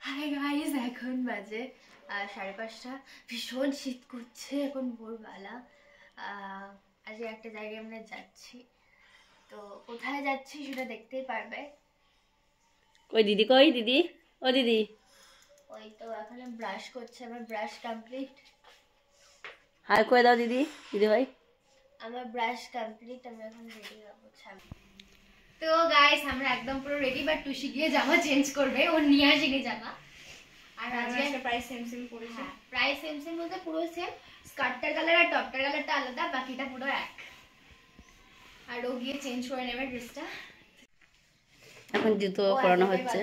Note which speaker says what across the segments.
Speaker 1: Hi guys, এখন বাজে 5:30। ভীষণ শীত করছে এখন ভোরবেলা। আজকে একটা জায়গায় আমরা যাচ্ছি, তো কোথায় যাচ্ছি সেটা দেখতেই পারবে।
Speaker 2: ওই দিদি কই দিদি? ও দিদি
Speaker 1: ওই তো এখন ব্রাশ করছে, আমার ব্রাশ কমপ্লিট।
Speaker 2: হাই করে দাও দিদি। দিদি ভাই
Speaker 1: আমার ব্রাশ কমপ্লিট, আমি এখন রেডি হবো। তো গাইস আমরা একদম পুরো রেডি, বাট টুসি গিয়ে জামা চেঞ্জ করবে, ও নিয়ে আসেনি জামা। আর আজকে প্রায় সেম সেম পড়েছে। প্রায় সেম সেম বলতে পুরো সেম, স্কার্টটার কালার আর টপটার কালারটা আলাদা, বাকিটা পুরো এক। আর ও গিয়ে চেঞ্জ করে নেবে ড্রেসটা।
Speaker 2: এখন জুতো পরানো হচ্ছে।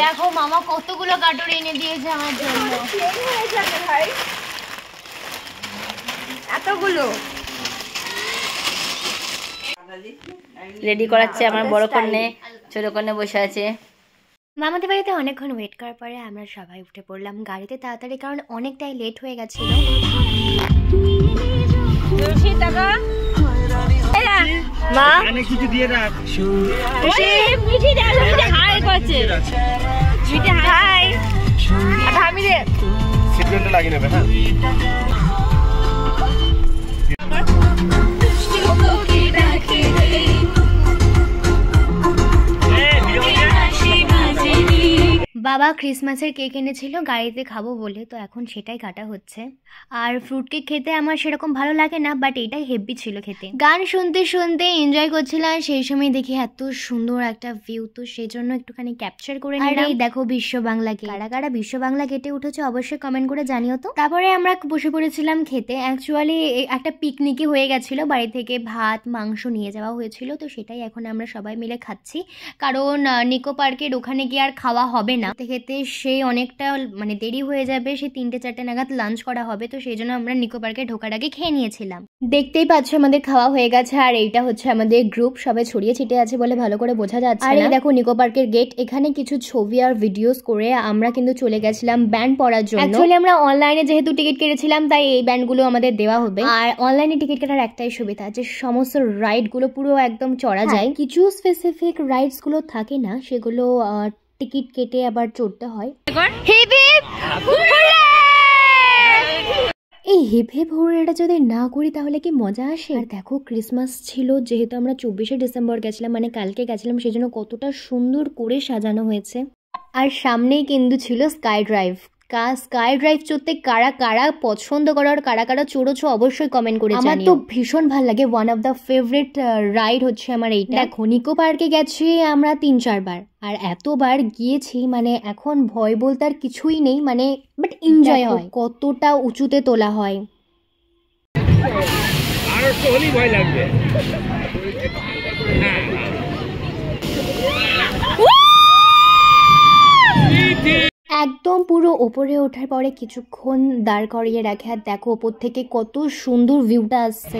Speaker 1: দেখো মামা কতগুলো কাটুর এনে দিয়েছে আমার জন্য। এতগুলো
Speaker 2: রেডি করাচ্ছে আমার বড় কন্যা, ছোট কন্যা বসে আছে।
Speaker 1: মামাদের বাড়িতে অনেকক্ষণ ওয়েট করার পরে আমরা সবাই উঠে পড়লাম গাড়িতে তাড়াতাড়ি, কারণ অনেকটাই লেট হয়ে গেছিল। মা অনেক কিছু দিয়ে রাখ। মিঠি দে, হাই করছে। মিঠি হাই। আচ্ছা আমি দে। সিগন্যালটা লাগিয়ে নেবে। হ্যাঁ বাবা ক্রিসমাসের কেক এনেছিল গাড়িতে খাবো বলে, তো এখন সেটাই কাটা হচ্ছে। আর ফ্রুট কেক খেতে আমার সেরকম ভালো লাগে না, বাট এটাই হেভি ছিল খেতে। গান শুনতে শুনতে এনজয় করছিলাম, সেই সময় দেখি এত সুন্দর একটা ভিউ, তো সেই জন্য একটুখানি ক্যাপচার করে নিলাম। এই দেখো বিশ্ব বাংলা গেট। কারা কারা বিশ্ব বাংলা গেটে উঠেছে অবশ্যই কমেন্ট করে জানিও তো। তারপরে আমরা বসে পড়েছিলাম খেতে। অ্যাকচুয়ালি একটা পিকনিকই হয়ে গেছিল, বাড়ি থেকে ভাত মাংস নিয়ে যাওয়া হয়েছিল, তো সেটাই এখন আমরা সবাই মিলে খাচ্ছি। কারণ নিকো পার্কের ওখানে গিয়ে আর খাওয়া হবে না, খেতে সেই অনেকটা মানে দেরি হয়ে যাবে, সেই 3-4 নাগাদ লাঞ্চ করা হবে, তো সেই জন্য আমরা নিকো পার্কে ঢোকার আগে খেয়ে নিয়েছিলাম। দেখতেই পাচ্ছ আমাদের খাওয়া হয়ে গেছে, আর এইটা হচ্ছে আমাদের গ্রুপ, সবাই ছড়িয়ে ছিটিয়ে আছে বলে ভালো করে বোঝা যাচ্ছে। আর এই দেখো নিকো পার্কের গেট। এখানে কিছু ছবি আর ভিডিওস করে আমরা কিন্তু চলে গেছিলাম ব্যান্ড পড়ার জন্য। অ্যাকচুয়ালি আমরা অনলাইনে যেহেতু টিকিট কেটেছিলাম, তাই এই ব্যান্ডগুলো আমাদের দেওয়া হবে। আর অনলাইনে টিকিট কাটার একটাই সুবিধা, যে সমস্ত রাইড গুলো পুরো একদম চড়া যায়। কিছু স্পেসিফিক রাইডস গুলো থাকে না, সেগুলো টিকিট কেটে আবার চড়তে হয়। এই হিপ হিপ হুররেটা যদি না করি তাহলে কি মজা আসে। আর দেখো ক্রিসমাস ছিল, যেহেতু আমরা 24শে ডিসেম্বর গেছিলাম, মানে কালকে গেছিলাম, সেজন্য কতটা সুন্দর করে সাজানো হয়েছে। আর সামনেই কিন্তু ছিল স্কাই ড্রাইভ। স্কাই ড্রাইভ চড়তে কারা কারা পছন্দ করো আর কারা কারা চড়েছো অবশ্যই কমেন্ট করে জানিও। আমার তো ভীষণ ভালো লাগে, one of the favourite ride হচ্ছে আমার এইটা। দেখো নিকো পার্কে গেছি আমরা 3-4 বার, আর এতবার গিয়েছি মানে এখন ভয় বলতে আর কিছুই নেই, মানে বাট এনজয় হয়। কতটা উঁচুতে তোলা হয়। আর একটু হলেই ভয় লাগবে। একদম পুরো ওপরে ওঠার পরে কিছুক্ষণ দাঁড় করিয়ে রাখে, আর দেখো ওপর থেকে কত সুন্দর ভিউটা আসছে।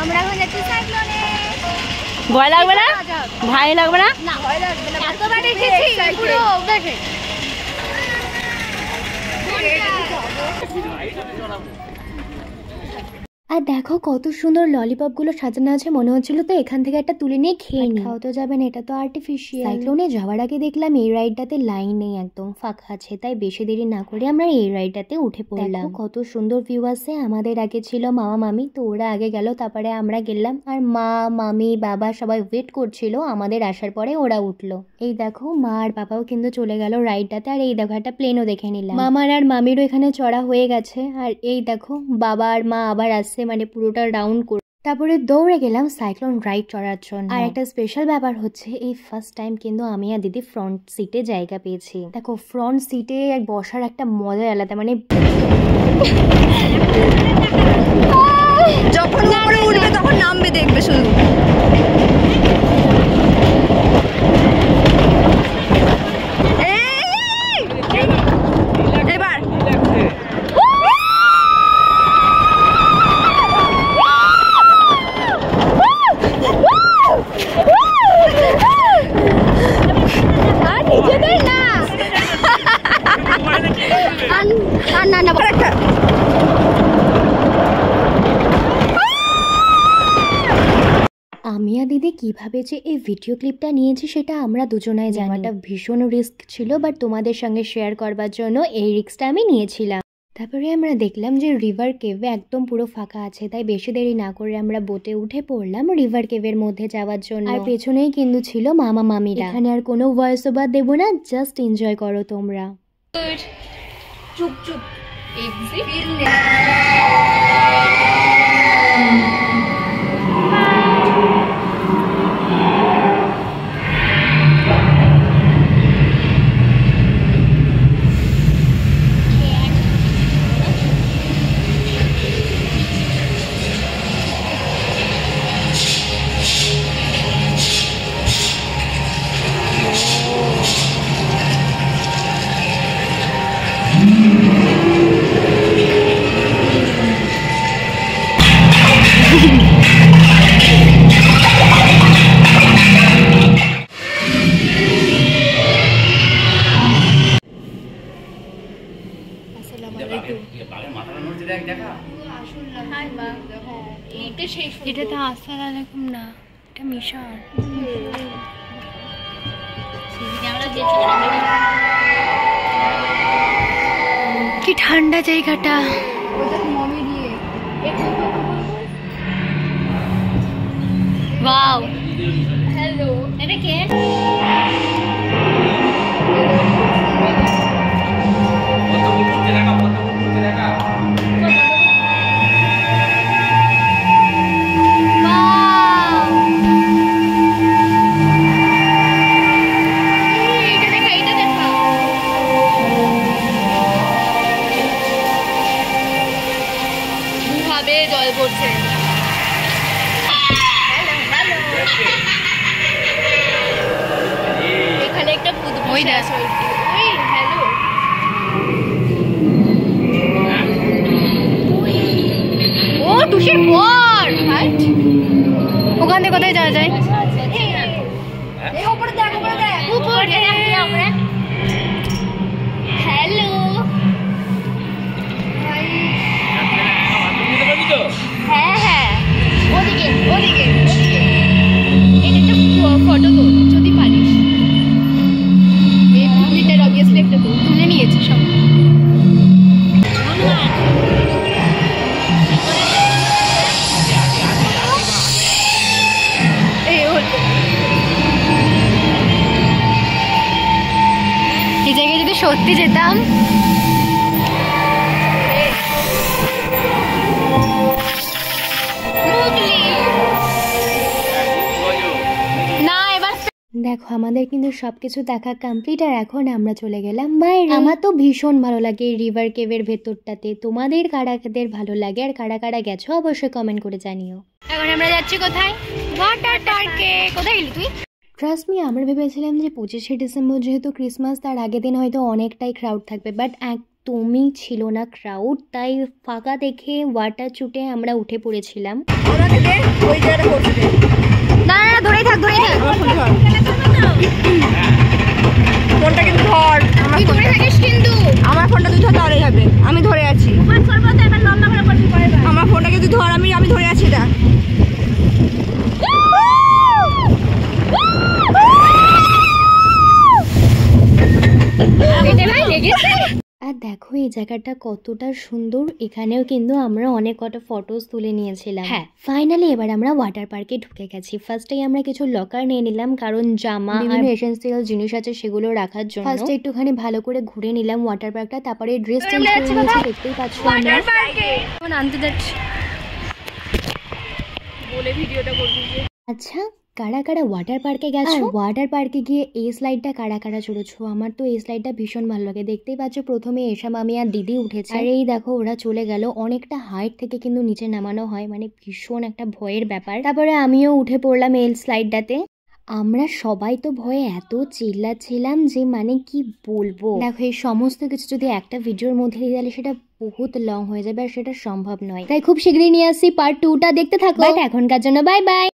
Speaker 1: আমরা এখন যাচ্ছি সাইক্লোনে।
Speaker 2: ভয় লাগবে না? ভয় লাগবে না?
Speaker 1: না ভয় লাগবে না, এতবার এসেছি পুরো অভ্যাসে। আর দেখো কত সুন্দর ললিপপ গুলো সাজানো আছে, মনে হচ্ছিল তো এখান থেকে একটা তুলে নিয়ে খেয়ে নি। খাওয়া তো যাবে না, এটা তো আর্টিফিশিয়াল। সাইক্লোনে যাওয়ার আগে দেখলাম এই রাইডটাতে লাইন নেই, একদম ফাঁকা আছে, তাই বেশি দেরি না করে আমরা এই রাইডটাতে উঠে পড়লাম। কত সুন্দর ভিউ আছে। আমাদের আগে ছিল মামা মামি, তো ওরা আগে গেল, তারপরে আমরা গেলাম। আর মা মামি বাবা সবাই ওয়েট করছিল আমাদের আসার পরে ওরা উঠলো। এই দেখো মা আর বাবাও কিন্তু চলে গেল রাইডটাতে। আর এই দেখো একটা প্লেনও দেখে নিলাম। মামার আর মামিরও এখানে চড়া হয়ে গেছে। আর এই দেখো বাবা আর মা আবার আসছে, মানে পুরোটা রাউন্ড করে। তারপরে দৌড়ে গেলাম সাইক্লোন রাইড চড়ার জন্য। আর একটা স্পেশাল ব্যাপার হচ্ছে, এই ফার্স্ট টাইম কিন্তু আমি আর দিদি ফ্রন্ট সিটে জায়গা পেয়েছি। দেখো ফ্রন্ট সিটে বসার একটা মজা আলাদা, মানে যখন উপরে উঠবে তখন নামবে দেখবে শুধু। না আমি আর দিদি কিভাবে যে এই ভিডিও ক্লিপটা নিয়েছি সেটা আমরা দুজনাই জানি। এটা ভীষণ রিস্ক ছিল, বাট তোমাদের সঙ্গে শেয়ার করবার জন্য এই রিস্কটা আমি নিয়েছিলাম। তারপরে আমরা দেখলাম যে রিভার কেভে একদম পুরো ফাঁকা আছে, তাই বেশি দেরি না করে আমরা বোটে উঠে পড়লাম রিভার কেভের মধ্যে যাওয়ার জন্য। আর পেছনেই কিন্তু ছিল মামা মামিরা। এখানে আর কোনো ভয়েস ওভার দেবো না, জাস্ট এনজয় করো তোমরা।
Speaker 2: চুপ চুপ
Speaker 1: এটা তো আসসালামাইকুম না, এটা মিশর। কি ঠান্ডা জায়গাটা। ওয়াও, হ্যালো, এটা কে? জল পড়ছে। এখানে একটা ওই দেখো, ওই হ্যালো, ও টুসির পর ওখান থেকে কোথায় যাওয়া যায়? উপরে দেখ, উপরে দেখ, উপরে হ্যালো। হ্যাঁ হ্যাঁ, ওদিকে ওদিকে ওদিকে। এটা একটা ফটো তো, যদি পারিস। এই পুলিটার অবভিয়াসলি একটা তো তুলে নিয়েছে সব। এই জায়গায় যদি সত্যি যেতাম, দেখো আমাদের কিন্তু সবকিছু দেখা কমপ্লিট। আর এখন আমরা চলে গেলাম বাইরে। আমার তো ভীষণ ভালো লাগে রিভার কেভের ভেতরটাতে। তোমাদের কারা কাদের ভালো লাগে আর কারা কারা গেছো অবশ্যই কমেন্ট করে জানিও। এখন আমরা যাচ্ছি কোথায়? ওয়াটার পার্কে। কোথায় গেলি তুই? ট্রাস্ট মি, আমরা ভেবেছিলাম যে 25শে ডিসেম্বর যেহেতু ক্রিসমাস, তার আগের দিন হয়তো অনেকটাই ক্রাউড থাকবে, বাট একদমই ছিল না ক্রাউড। তাই ফাঁকা দেখে ওয়াটার চুটে আমরা উঠে পড়েছিলাম। না না, ধরেই থাক, ধরেই থাক। ফোনটা কিন্তু ধর, তুই ধরে থাকিস কিন্তু। আমার ফোনটা তুই ধর, তাহলেই হবে। আমি ধরে আছি। আমার ফোনটা কিন্তু ধর, আমি ধরে আছি। এটা আর দেখো এই জায়গাটা কতটা সুন্দর। এখানেও কিন্তু আমরা অনেক কটা ফটোস তুলে নিয়েছিলাম। হ্যাঁ, ফাইনালি এবার আমরা ওয়াটার পার্কে ঢুকে গেছি। ফার্স্টেই আমরা কিছু লকার নিয়ে নিলাম, কারণ জামা আর এসেন্সিয়াল জিনিস আছে সেগুলো রাখার জন্য। ফার্স্টে একটুখানি ভালো করে ঘুরে নিলাম ওয়াটার পার্কটা, তারপরে ড্রেস চেঞ্জ করে নিয়েছি। দেখতেই পাচ্ছ আমরা আনতে যাচ্ছি বলে ভিডিওটা করছি। আচ্ছা, কারা কারা ওয়াটার পার্কে গেছো? ওয়াটার পার্কে গিয়ে এই স্লাইডটা কারা কারা চড়েছো? আমার তো এই স্লাইডটা ভীষণ ভালো লাগে। দেখতেই পাচ্ছ প্রথমে এসা মামি আর দিদি উঠেছে, আর এই দেখো ওরা চলে গেল। অনেকটা হাইট থেকে কিন্তু নিচে নামানো হয়, মানে ভীষণ একটা ভয়ের ব্যাপার। তারপরে আমিও উঠে পড়লাম এই স্লাইডটাতে। আমরা সবাই তো ভয়ে এত চিল্লাচ্ছিলাম যে মানে কি বলবো। দেখো এই সমস্ত কিছু যদি একটা ভিডিওর মধ্যে দিয়ে দিলে সেটা বহুত লং হয়ে যাবে, আর সেটা সম্ভব নয়। তাই খুব শীঘ্রই নিয়ে আসছি পার্ট 2টা, দেখতে থাকো। এখনকার জন্য বাই বাই।